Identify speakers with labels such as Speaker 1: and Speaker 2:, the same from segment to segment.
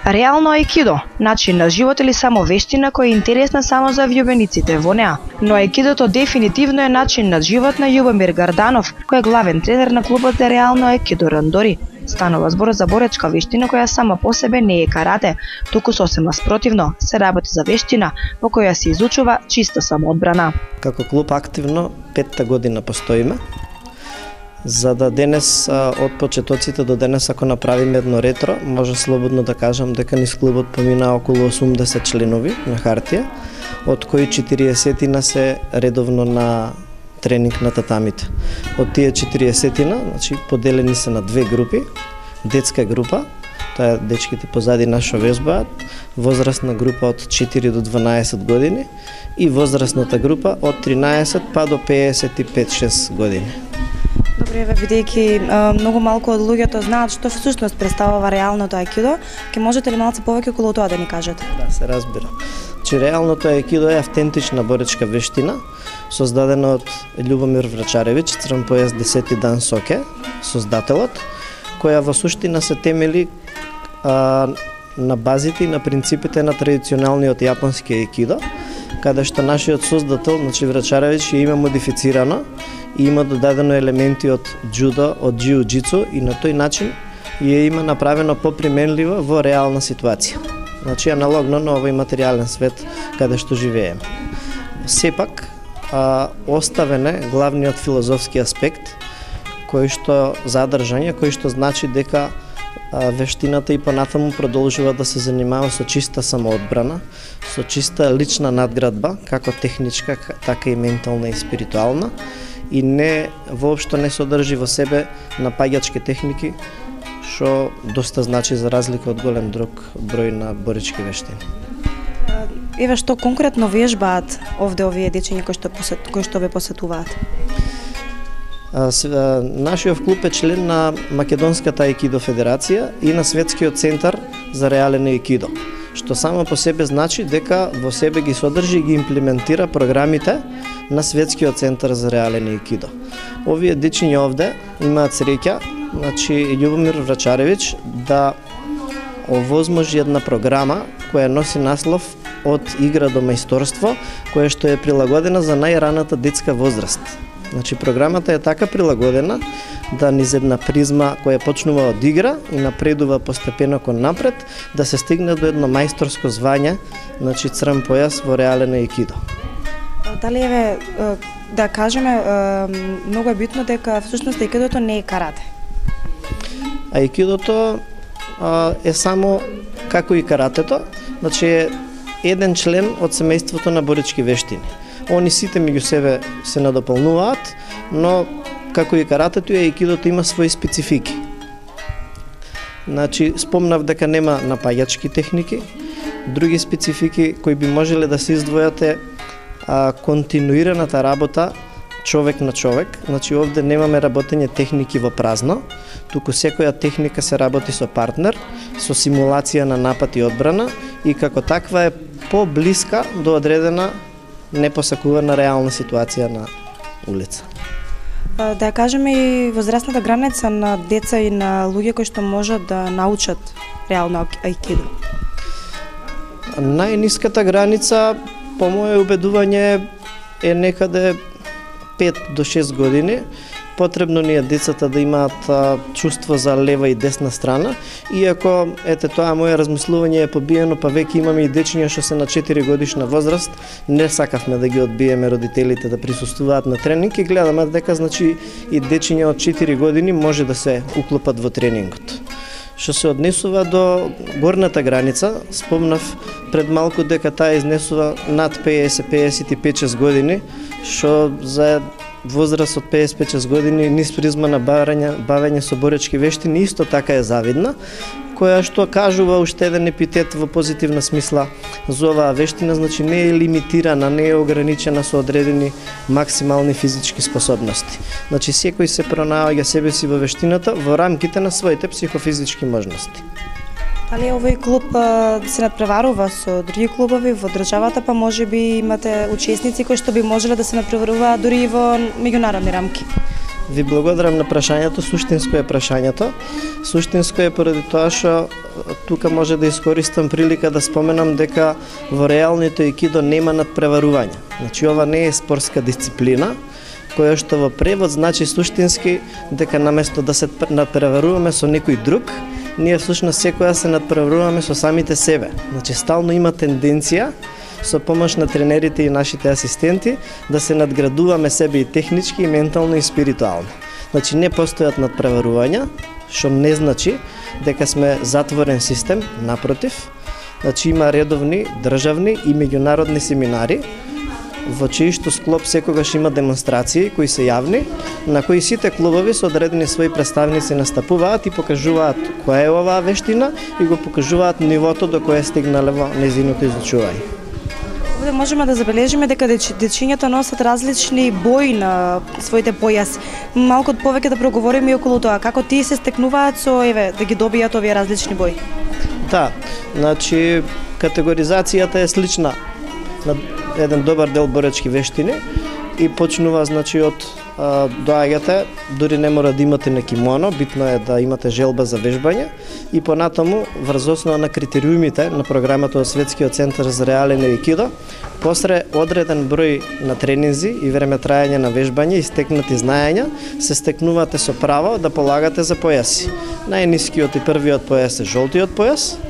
Speaker 1: Реално аикидо, начин на живот или само вештина која е интересна само за влюбениците во неа. Но аикидото дефинитивно е начин на живот на Љубомир Гарданов, кој е главен тренер на клубот за реално аикидо Рандори. Станува збор за боречка вештина која сама по себе не е карате, туку сосема спротивно, се работи за вештина во која се изучува чиста самоодбрана.
Speaker 2: Како клуб активно 5-та година постоиме, за да денес од почетоците до денес ако направиме едно ретро, може слободно да кажам дека низ клубот помина околу 80 членови на хартија, од кои 40 се редовно на тренинг на татамите. Од тие 40, значи поделени се на две групи, детска група, тоа е дечките позади нашо вежбаат, возрастна група од 4 до 12 години и возрастната група од 13 па до 55-6 години.
Speaker 3: Добре, бидејќи многу малку од луѓето знаат што всушност представува реалното аикидо, ќе можете ли малку повеќе околу тоа да ни кажете?
Speaker 2: Да, се разбира. Че реалното аикидо е автентична боречка вештина, создадена од Љубомир Врачаревиќ, црн појас 10 дан Соке, создателот, која во суштина се темели на базите и на принципите на традиционалниот јапонски аикидо, каде што нашиот создател, значи Врачаревиќ, ја има модифицирано и има додадено елементи од џудо, од џиу-џицу и на тој начин ја има направено поприменлива во реална ситуација. Значи аналогно на овој материјален свет каде што живееме. Сепак оставен е главниот филозофски аспект кој што задржање, кој што значи дека вештината и понатаму продолжува да се занимава со чиста самоодбрана, со чиста лична надградба, како техничка, така и ментална и спиритуална, и воопшто не содржи во себе напаѓачки техники, што доста значи за разлика од голем друг број на боречки вештини.
Speaker 3: Еве што конкретно вежбаат овде овие дечиња кои што ве посетуваат?
Speaker 2: Нашиот клуб е член на Македонската аикидо федерација и на Светскиот центар за реален аикидо, што само по себе значи дека во себе ги содржи и ги имплементира програмите на Светскиот центар за реален аикидо. Овие дечиња овде имаат среќа, значи Љубомир Врачаревиќ да овозможи една програма која носи наслов од игра до мајсторство, која што е прилагодена за најраната детска возраст. Значи програмата е така прилагодена да низ една призма која почнува од игра и напредува постепено кон напред, да се стигне до едно мајсторско звање, значи црн појас во реален аикидо.
Speaker 3: Дали еве да кажеме многу е битно дека всушност аикидото не е карате.
Speaker 2: Аикидото е само како и каратето, значи е еден член од семејството на боречки вештини. Они сите меѓу себе се надополнуваат, но како и каратето и аикидото има свои специфики. Значи спомнав дека нема напаѓачки техники, други специфики кои би можеле да се издвојат е континуираната работа човек на човек. Значи овде немаме работење техники во празно, туку секоја техника се работи со партнер, со симулација на напад и одбрана и како таква е поблиска до одредена непосакувана реална ситуација на улица.
Speaker 3: Да кажеме и возрастната граница на деца и на луѓе кои што можат да научат реално аикидо.
Speaker 2: Најниската граница по моје убедување е некаде 5 до 6 години. Потребно ни е децата да имаат чувство за лева и десна страна, иако ете тоа мое размислување е побиено, па веќе имаме и дечиња што се на 4 годишна возраст, не сакавме да ги одбиеме родителите да присуствуваат на тренинг и гледаме дека значи и дечиња од 4 години може да се уклопат во тренингот. Што се однесува до горната граница, спомнав пред малку дека таа изнесува над 55-6 години, што за возраст од 55 години низ призма на бавење со боречки вештини исто така е завидна, која што кажува уште еден епитет во позитивна смисла за оваа вештина, значи не е лимитирана, не е ограничена со одредени максимални физички способности. Значи секој се пронаоѓа себе си во вештината во рамките на своите психофизички можности.
Speaker 3: Дали овој клуб се надпреварува со други клубови во државата, па можеби имате учесници кои што би можеле да се надпреваруваат дури и во меѓународни рамки?
Speaker 2: Ви благодарам на прашањето, суштинско е прашањето. Суштинско е поради тоа што тука може да искористам прилика да споменам дека во реалното аикидо нема надпреварување. Значи ова не е спортска дисциплина, која што во превод значи суштински дека наместо да се надпреваруваме со некој друг, ние всушност секоја се надпреваруваме со самите себе. Значи стално има тенденција со помош на тренерите и нашите асистенти да се надградуваме себе и технички, и ментално, и спиритуално. Значи не постојат надпреварувања, што не значи дека сме затворен систем, напротив. Значи има редовни, државни и меѓународни семинари, во чијшто склоп секогаш има демонстрации кои се јавни, на кои сите клубови со одредени своји представници настапуваат и покажуваат која е оваа вештина и го покажуваат нивото до кое стигнале во нејзиното изучување.
Speaker 3: Овде можеме да забележиме дека дечињата носат различни бои на своите појаси. Малку повеќе да проговориме и околу тоа, како тие се стекнуваат со да ги добијат овие различни бои.
Speaker 2: Да, значи категоризацијата е слична на еден добар дел боречки вештини и почнува значи од доаѓате, дури не мора да имате на кимоно, битно е да имате желба за вежбање и понатаму врз основа на критериумите на програмата од Светскиот центар за реален аикидо, посре одреден број на тренинзи и време трајање на вежбање и стекнати знаења, се стекнувате со право да полагате за појаси. Најнискиот и првиот појас е жолтиот појас,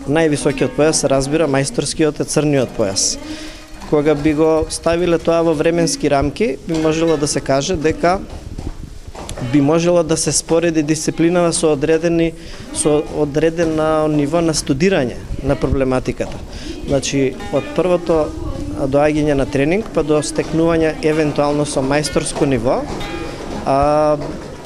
Speaker 2: највисокиот појас се разбира мајсторскиот е црниот појас. Кога би го ставиле тоа во временски рамки, би можело да се каже дека би можело да се спореди дисциплинава со одредено ниво на студирање на проблематиката. Значи, од првото доаѓање на тренинг па до стекнување евентуално со мајсторско ниво,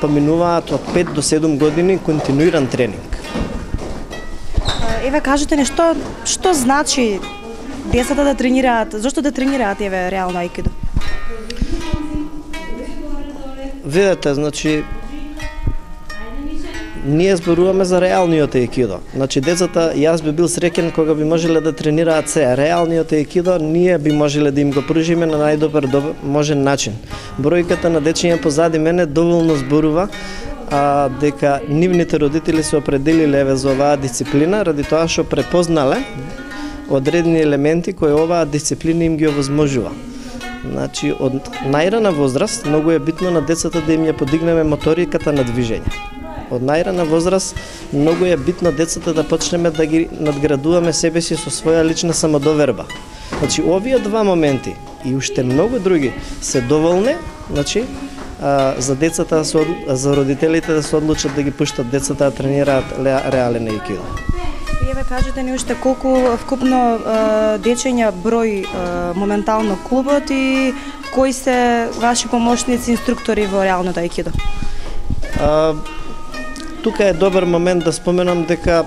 Speaker 2: поминуваат од 5 до 7 години континуиран тренинг.
Speaker 3: Еве кажете нешто, што значи децата да тренираат, зошто да тренираат реално аикидо?
Speaker 2: Видете, значи ние зборуваме за реалниот аикидо. Значи децата, јас би бил среќен кога би можеле да тренираат се. Реалниот аикидо ние би можеле да им го пружиме на најдобар можен начин. Бројката на дечиња позади мене доволно зборува дека нивните родители се определиле за оваа дисциплина ради тоа што препознале одредени елементи кои оваа дисциплина им ги овозможува. Значи, од најрана возраст многу е битно на децата да им ја подигнеме моториката на движење. Од најрана возраст многу е битно децата да почнеме да ги надградуваме себе си со своја лична самодоверба. Значи, овие два моменти и уште многу други се доволни, значи, за децата, за родителите да се одлучат да ги пуштат децата да тренираат реален аикидо.
Speaker 3: Еве кажете ни уште колку вкупно дечиња број моментално клубот и кои се ваши помошници инструктори во реалното аикидо?
Speaker 2: Тука е добар момент да споменам дека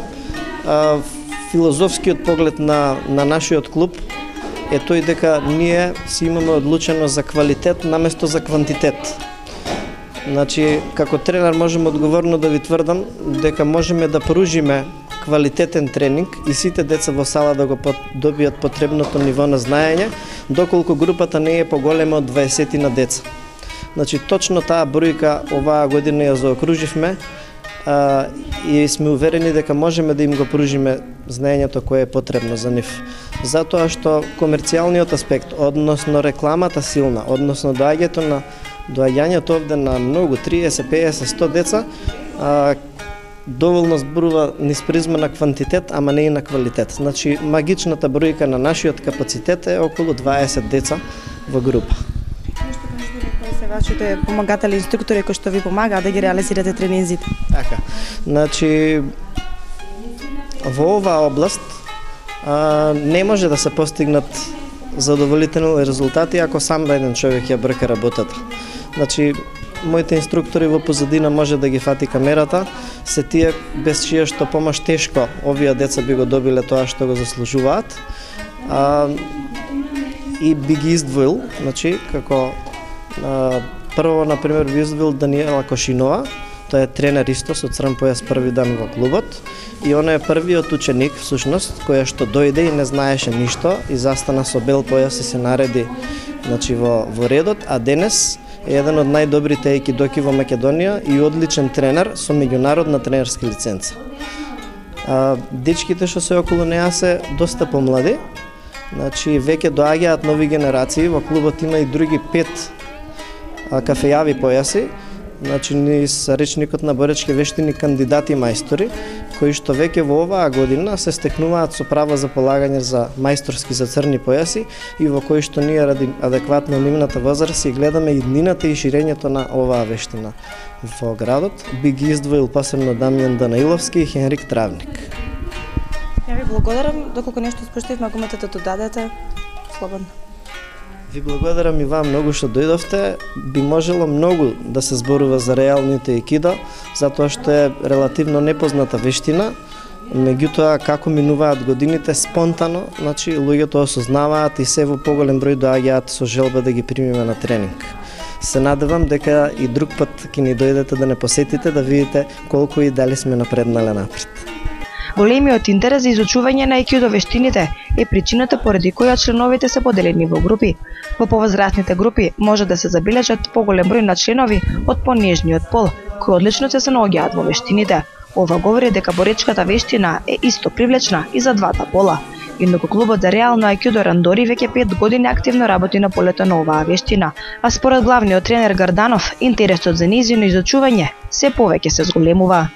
Speaker 2: филозофскиот поглед на нашиот клуб е тој дека ние си имаме одлучено за квалитет наместо за квантитет. Значи, како тренер можам одговорно да ви тврдам дека можеме да пружиме квалитетен тренинг и сите деца во сала да го добијат потребното ниво на знаење, доколку групата не е поголема од 20 на деца. Значи, точно таа бројка оваа година ја заокруживме и сме уверени дека можеме да им го пружиме знаењето кое е потребно за нив. Затоа што комерцијалниот аспект, односно рекламата силна, односно доаѓањето овде на многу 30, 50, 100 деца, доволно зборува низ призма на квантитет, ама не и на квалитет. Значи, магичната бројка на нашиот капацитет е околу 20 деца во група.
Speaker 3: Кои се вашите помагатели инструктори кои што ви помагаат да ги реализирате тренинзите?
Speaker 2: Така. Значи, во оваа област не може да се постигнат задоволителни резултати ако сам еден човек ја брка работата. Значи, моите инструктори во позадина може да ги фати камерата, се тие без чија што помош тешко овие деца би го добиле тоа што го заслужуваат. И би ги издвоил, значи, како прво, например, би издвоил Даниела Кошинова, тој е тренер исто со црн појас први дан во клубот и она е првиот ученик, всушност, која што дојде и не знаеше ништо и застана со бел појас и се нареди, значи, во редот, а денес е еден од најдобрите аикидоки во Македонија и одличен тренер со меѓународна тренерска лиценца. Дечките што се околу неа се доста помлади, значи веќе доаѓаат нови генерации, во клубот има и други 5 кафејави појаси, значи низ речникот на боречки вештини кандидати мајстори, кои што веќе во оваа година се стекнуваат со право за полагање за мајсторски за црни појаси и во кои што ние ради адекватно нивната возраст и гледаме иднината и ширењето на оваа вештина во градот. Би ги издвоил посебно Дамјан Данаиловски и Хенрик Травник.
Speaker 3: Ја ви благодарам, доколку нешто испуштив, ако имате да додадете, слободно.
Speaker 2: Ви благодарам и вам многу што дојдовте. Би можело многу да се зборува за реалните аикидо, затоа што е релативно непозната вештина. Меѓутоа, како минуваат годините, спонтано, значи луѓето осознаваат и се во поголем број доаѓаат со желба да ги примиме на тренинг. Се надевам дека и друг пат ќе ни дојдете да не посетите, да видите колку и дали сме напреднале напред.
Speaker 1: Големиот интерес за изучување на аикидо вештините е причината поради која членовите се поделени во групи. Во повозрастните групи може да се забележат поголем број на членови од понежниот пол, кои одлично се наоѓаат во вештините. Ова говори дека боречката вештина е исто привлечна и за двата пола. Инаку клубот за реално аикидо Рандори веќе 5 години активно работи на полето на оваа вештина, а според главниот тренер Гарданов, интересот за нејзино изучување се повеќе се зголемува.